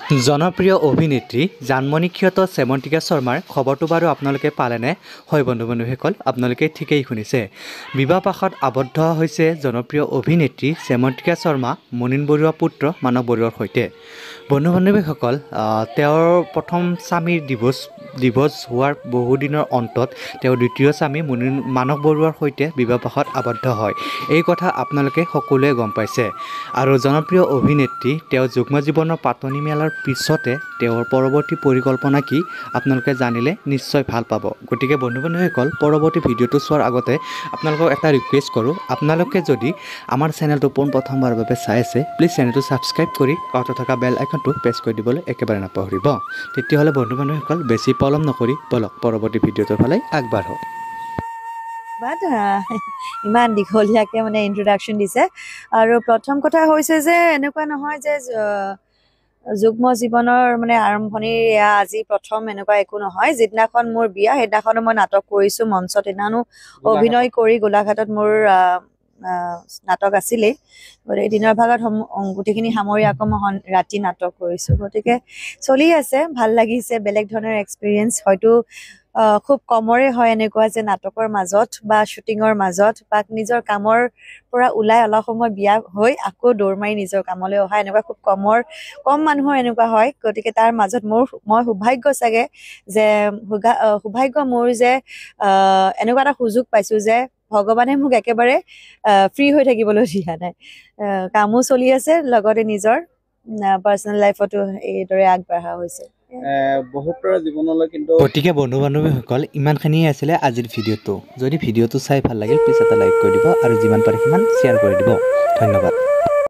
জনপ্ৰিয় অভিনেত্ৰী জানমণি খ্যাত শ্যামন্তিকা শৰ্মাৰ খবৰটো বাৰু আপোনালোকে পালেনে? হয় বন্ধুসকল, আপোনালোকে ঠিকেই শুনিছে। বিবাহপাশত আবদ্ধ হৈছে জনপ্ৰিয় অভিনেত্ৰী শ্যামন্তিকা শৰ্মা মুনীন বৰুৱা পুত্ৰ মানৱ বৰুৱাৰ সৈতে। বন্ধু-বান্ধৱীসকল, তেওঁৰ প্ৰথম স্বামীৰ ডিভোৰ্চ হোৱাৰ বহুদিনৰ অন্তত তেওঁ দ্বিতীয় স্বামী মানৱ বৰুৱাৰ সৈতে বিবাহপাশত আবদ্ধ হয়। এই কথা আপোনালোকে সকলোৱে গম পাইছে। আৰু জনপ্ৰিয় অভিনেত্ৰী তেওঁ যুগ্ম জীৱনৰ পাতনি মেলাৰ পিছতে তেওঁৰ পৰৱৰ্তী পৰিকল্পনা কি আপোনালোকে জানিলে নিশ্চয় ভাল পাব। গতিকে বন্ধু-বান্ধৱীসকল, পৰৱৰ্তী ভিডিঅ'টো চোৱাৰ আগতে আপোনালোকক এটা ৰিকুৱেষ্ট কৰোঁ, আপোনালোকে যদি আমাৰ চেনেলটো পোনপ্ৰথমবাৰৰ বাবে চাই আছে, প্লিজ চেনেলটো ছাবস্ক্ৰাইব কৰি কাষতে থকা বেল আইকনটো প্ৰেছ কৰি দিবলৈ একেবাৰে নাপাহৰিব। তেতিয়াহ'লে বন্ধু-বান্ধৱীসকল, বেছি পলম নকৰি বলক পৰৱৰ্তী ভিডিঅ'টোৰ ফালে আগবাঢ়ো। ইমান দীঘলীয়াকৈ মানে ইন্ট্ৰডাকশ্যন দিছে। আৰু প্ৰথম কথা হৈছে যে এনেকুৱা নহয় যে যুগ্ম জীৱনৰ মানে আৰম্ভণিৰ এয়া আজি প্ৰথম এনেকুৱা একো নহয়। যিদিনাখন মোৰ বিয়া সেইদিনাখনো মই নাটক কৰিছোঁ মঞ্চত, সেইদিনাখনো অভিনয় কৰি গোলাঘাটত মোৰ নাটক আছিলেই। গতিকে দিনৰ ভাগত গোটেইখিনি সামৰি আকৌ মই ৰাতি নাটক কৰিছোঁ। গতিকে চলি আছে, ভাল লাগিছে, বেলেগ ধৰণৰ এক্সপিৰিয়েঞ্চ। হয়তো খুব কমৰে হয় এনেকুৱা যে নাটকৰ মাজত বা শ্বুটিঙৰ মাজত বা নিজৰ কামৰ পৰা ওলাই অলপ সময় বিয়া হৈ আকৌ দৌৰ মাৰি নিজৰ কামলৈ অহা, এনেকুৱা খুব কম মানুহৰ এনেকুৱা হয়। গতিকে তাৰ মাজত মই সৌভাগ্য চাগে যে সৌভাগ্য মোৰ যে এনেকুৱা এটা সুযোগ পাইছোঁ যে ভগৱানে মোক একেবাৰে ফ্ৰী হৈ থাকিবলৈ দিয়া নাই। কামো চলি আছে, লগতে নিজৰ পাৰ্চনেল লাইফতো এইদৰে আগবঢ়া হৈছে। গতিকে বন্ধু-বান্ধৱীসকল, ইমানখিনিয়ে আছিলে আজিৰ ভিডিঅ'টো। যদি ভিডিঅ'টো চাই ভাল লাগিল, প্লিজ এটা লাইক কৰি দিব আৰু যিমান পাৰে সিমান শ্বেয়াৰ কৰি দিব। ধন্যবাদ।